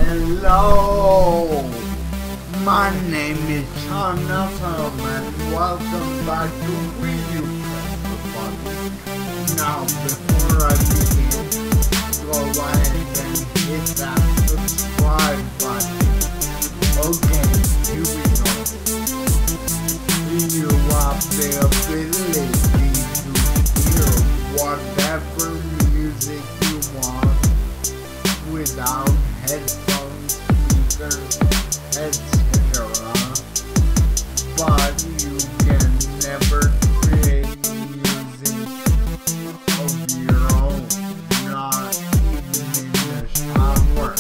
Hello, my name is Jonathan and welcome back to Review Press the Button. Now before I begin, go ahead and hit that subscribe button. Okay, here we go. You have the ability to hear whatever music you want without headphones, speakers, etc. But you can never create music of your own, not even in the shower.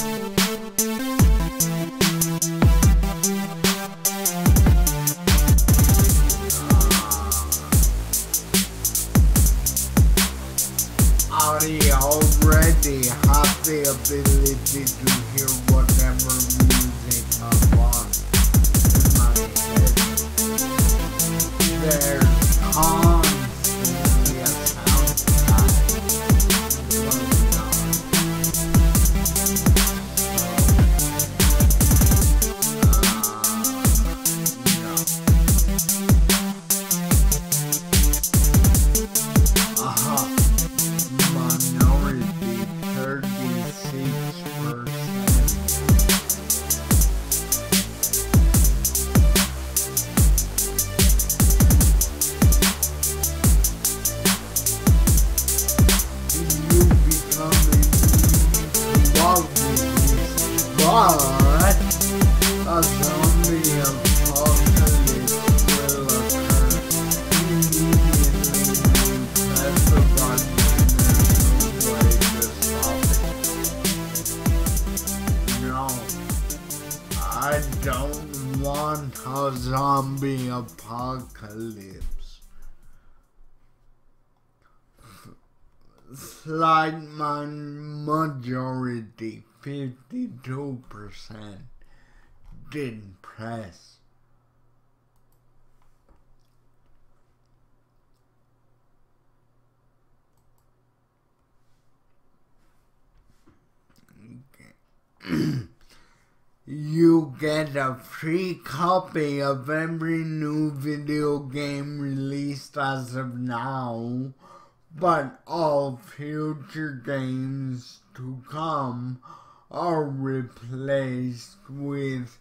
I already have the ability to hear whatever music I want in my head. There's constantly a soundtrack going on. Minority 36%. You become immune to all disease, but a zombie apocalypse will occur immediately when you press the button. No, I don't want a zombie apocalypse. Slight majority, 52%, didn't press. You get a free copy of every new video game released as of now, but all future games to come are replaced with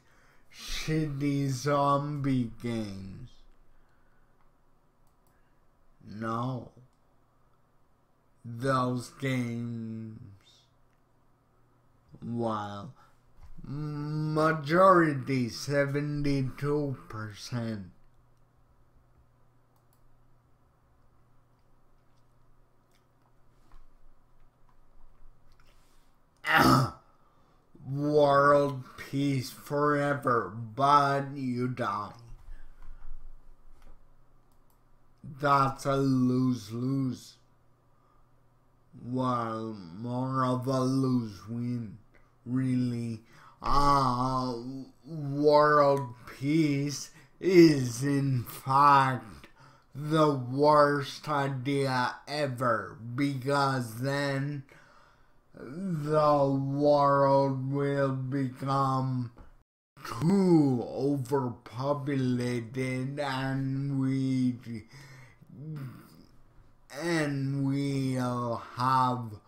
shitty zombie games. No, those games, while majority 72%. World peace forever, but you die. That's a lose-lose. Well, more of a lose-win, really. World peace is in fact the worst idea ever, because then the world will become too overpopulated and we'll have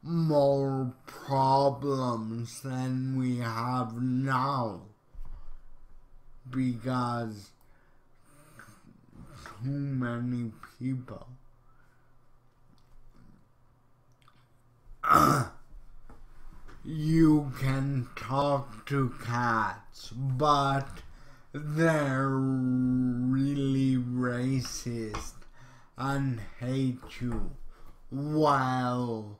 more problems than we have now, because too many people. You can talk to cats, but they're really racist and hate you. Well,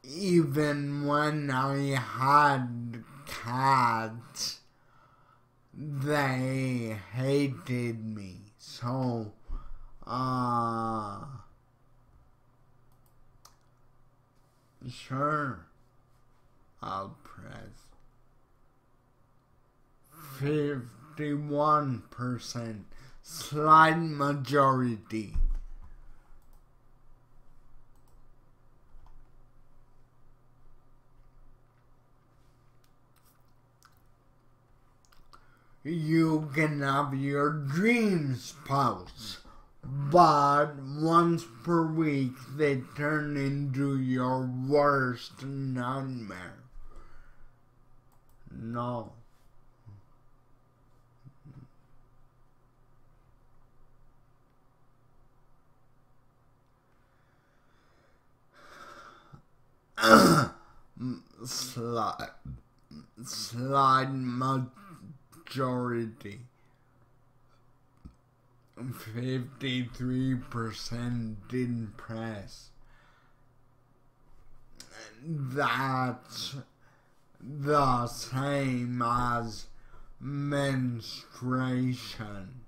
even when I had cats, they hated me. So, sure, I'll press 51%, slight majority. You can have your dream spouse, but once per week they turn into your worst nightmare. No. Slide majority. 53% didn't press. That's the same as menstruation.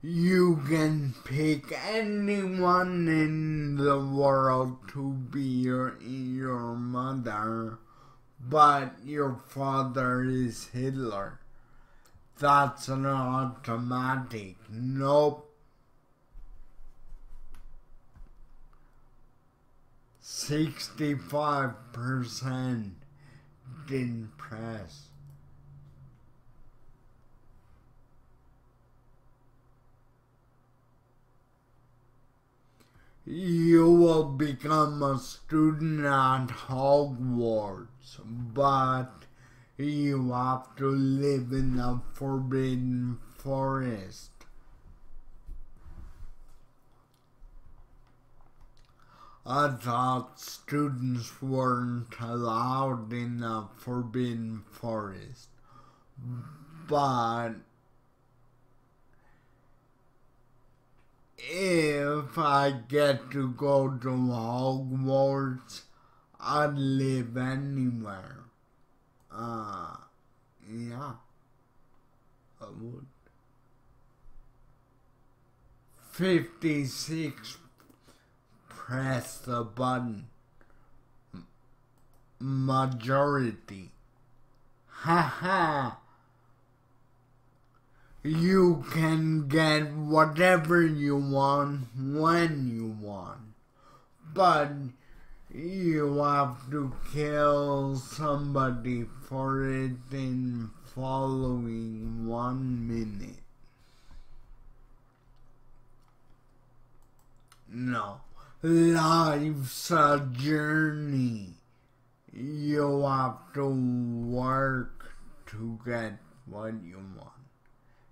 You can pick anyone in the world to be your mother, but your father is Hitler. That's an automatic. Nope. 65% didn't press. You will become a student at Hogwarts, but you have to live in the Forbidden Forest. I thought students weren't allowed in the Forbidden Forest, but if I get to go to Hogwarts, I'd live anywhere. Yeah, I would. 56, press the button. Majority. Haha. You can get whatever you want when you want, but you have to kill somebody for it in following 1 minute. No, life's a journey. You have to work to get what you want.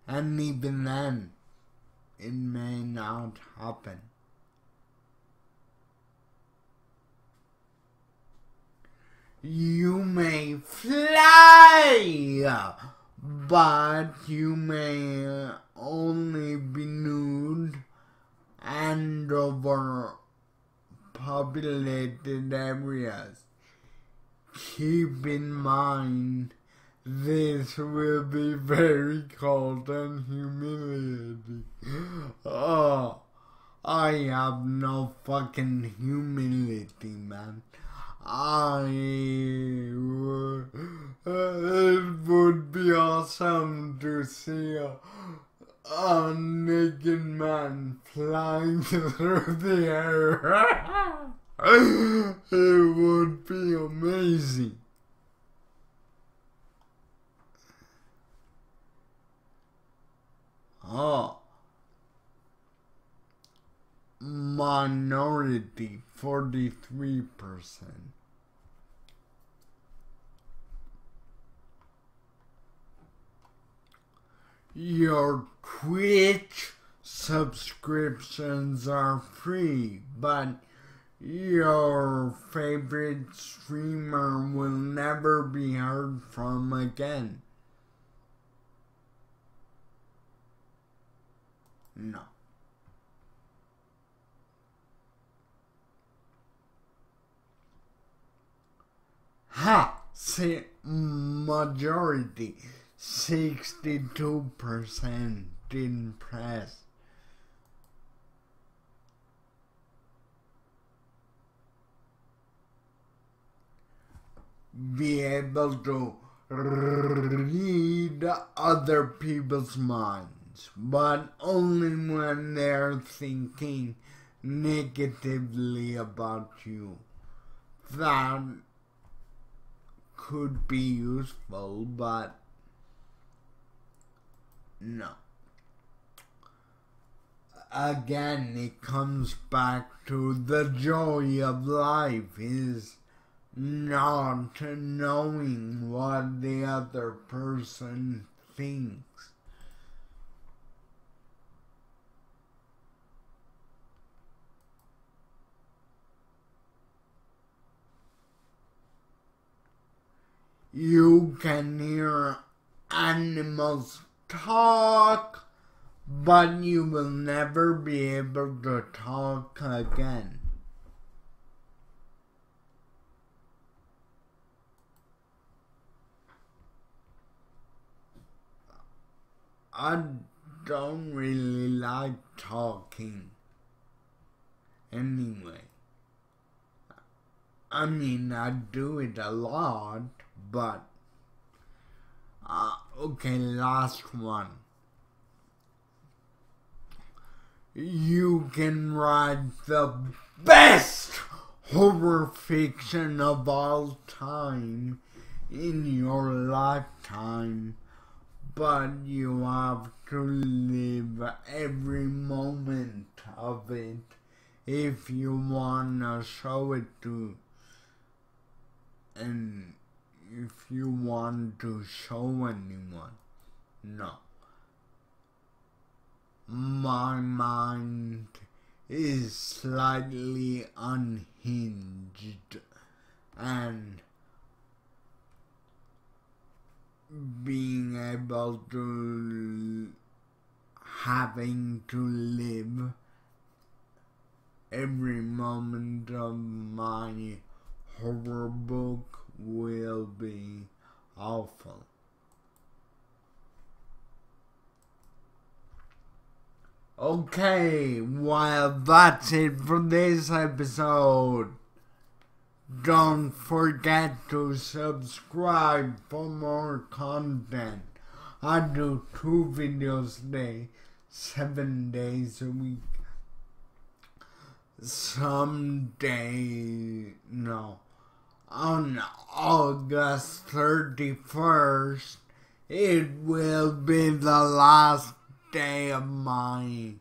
And even then, it may not happen. You may fly, but you may only be nude and overpopulated areas. Keep in mind, this will be very cold and humiliating. Oh, I have no fucking humility, man. It would be awesome to see a naked man flying through the air. It would be amazing. Oh, minority, 43%. Your Twitch subscriptions are free, but your favorite streamer will never be heard from again. No. Ha! Say majority. 62% didn't press. Be able to read other people's minds, but only when they're thinking negatively about you. That could be useful, but no. Again, it comes back to the joy of life is not knowing what the other person thinks. You can hear animals talk, but you will never be able to talk again. I don't really like talking anyway. I mean, I do it a lot, but okay, last one. You can write the best horror fiction of all time in your lifetime, but you have to live every moment of it if you want to show it to, and if you want to show anyone. No. My mind is slightly unhinged, and being able to having to live every moment of my horror book will be awful. Okay, well, that's it for this episode. Don't forget to subscribe for more content. I do 2 videos a day, 7 days a week. On August 31st, it will be the last day of my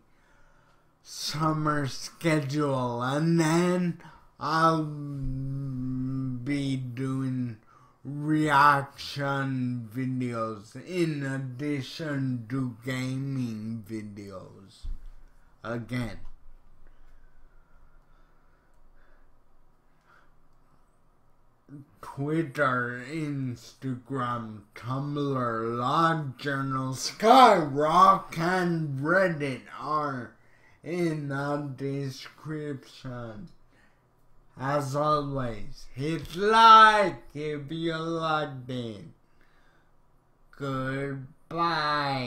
summer schedule, and then I'll be doing reaction videos in addition to gaming videos again. Twitter, Instagram, Tumblr, LiveJournal, Skyrock, and Reddit are in the description. As always, hit like if you liked it. Goodbye.